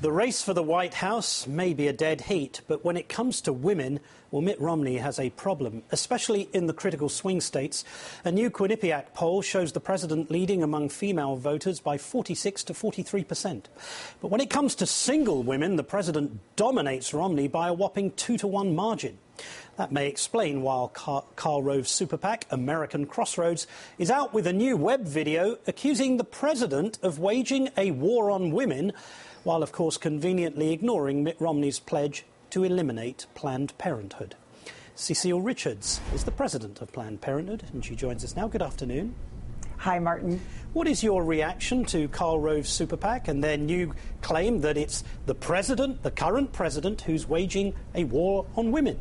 The race for the White House may be a dead heat, but when it comes to women, well, Mitt Romney has a problem, especially in the critical swing states. A new Quinnipiac poll shows the president leading among female voters by 46 to 43%. But when it comes to single women, the president dominates Romney by a whopping 2-to-1 margin. That may explain why Karl Rove's super PAC, American Crossroads, is out with a new web video accusing the president of waging a war on women, while, of course, conveniently ignoring Mitt Romney's pledge to eliminate Planned Parenthood. Cecile Richards is the president of Planned Parenthood, and she joins us now. Good afternoon. Hi, Martin. What is your reaction to Karl Rove's super PAC and their new claim that it's the president, the current president, who's waging a war on women?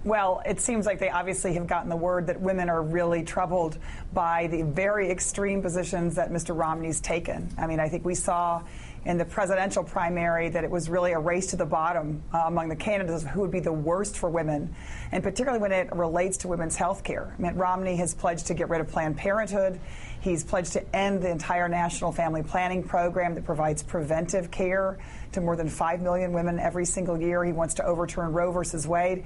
Well, it seems like they obviously have gotten the word that women are really troubled by the very extreme positions that Mr. Romney's taken. I mean, I think we saw in the presidential primary that it was really a race to the bottom among the candidates who would be the worst for women, and particularly when it relates to women's health care. Mitt Romney has pledged to get rid of Planned Parenthood. He's pledged to end the entire national family planning program that provides preventive care to more than 5 million women every single year. He wants to overturn Roe versus Wade.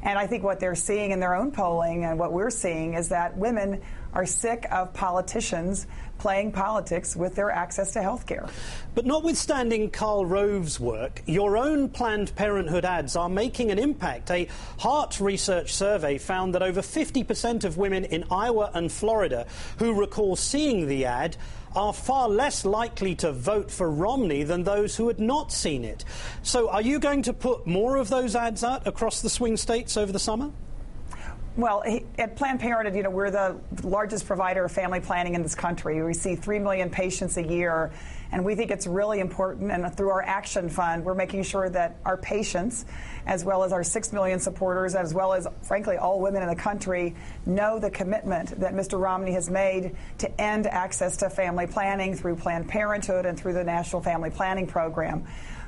And I think what they're seeing in their own polling and what we're seeing is that women are sick of politicians playing politics with their access to health care. But notwithstanding Karl Rove's work, your own Planned Parenthood ads are making an impact. A Hart Research survey found that over 50% of women in Iowa and Florida who recall seeing the ad are far less likely to vote for Romney than those who had not seen it. So are you going to put more of those ads out across the swing states over the summer? Well, at Planned Parenthood, we're the largest provider of family planning in this country. We see 3 million patients a year, and we think it's really important. And through our Action Fund, we're making sure that our patients, as well as our 6 million supporters, as well as, frankly, all women in the country, know the commitment that Mr. Romney has made to end access to family planning through Planned Parenthood and through the National Family Planning Program.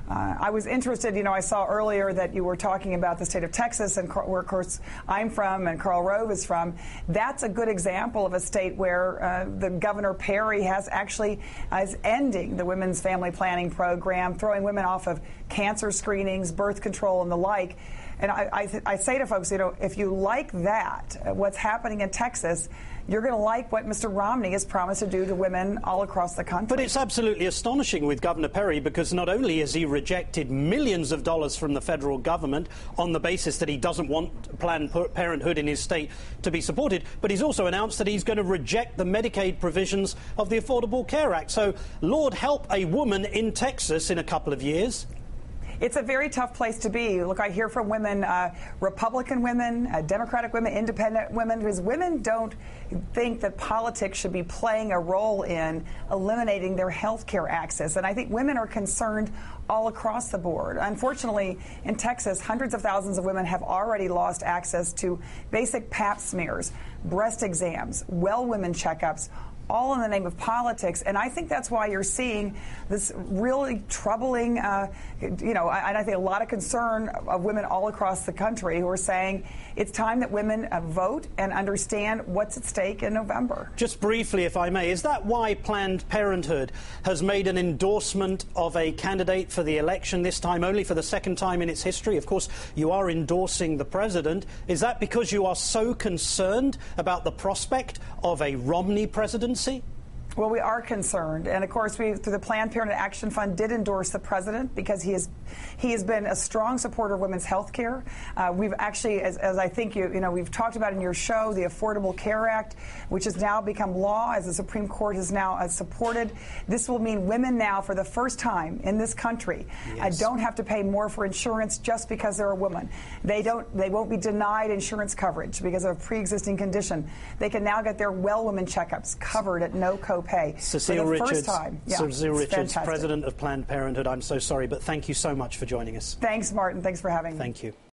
I was interested, I saw earlier that you were talking about the state of Texas, and where, of course, I'm from and Karl Rove is from. That's a good example of a state where the Governor Perry is ending the women's family planning program, throwing women off of cancer screenings, birth control, and the like. And I say to folks, if you like that, what's happening in Texas, you're going to like what Mr. Romney has promised to do to women all across the country. But it's absolutely astonishing with Governor Perry, because not only has he rejected millions of dollars from the federal government on the basis that he doesn't want Planned Parenthood in his state to be supported, but he's also announced that he's going to reject the Medicaid provisions of the Affordable Care Act. So Lord help a woman in Texas in a couple of years. It's a very tough place to be. Look, I hear from women, Republican women, Democratic women, independent women, because women don't think that politics should be playing a role in eliminating their health care access. And I think women are concerned all across the board. Unfortunately, in Texas, hundreds of thousands of women have already lost access to basic pap smears, breast exams, well women checkups, all in the name of politics. And I think that's why you're seeing this really troubling, and I think a lot of concern of women all across the country who are saying it's time that women vote and understand what's at stake in November. Just briefly, if I may, is that why Planned Parenthood has made an endorsement of a candidate for the election, this time only for the second time in its history? Of course, you are endorsing the president. Is that because you are so concerned about the prospect of a Romney presidency? Well, we are concerned. And, of course, we, through the Planned Parenthood Action Fund, did endorse the president because he has been a strong supporter of women's health care. We've actually, as I think we've talked about in your show, the Affordable Care Act, which has now become law, as the Supreme Court has now supported. This will mean women now, for the first time in this country, don't have to pay more for insurance just because they're a woman. They won't be denied insurance coverage because of a pre-existing condition. They can now get their well women checkups covered at no copay. Cecile Richards, Fantastic. president of Planned Parenthood. I'm so sorry, but thank you so much for joining us. Thanks, Martin. Thanks for having me. Thank you.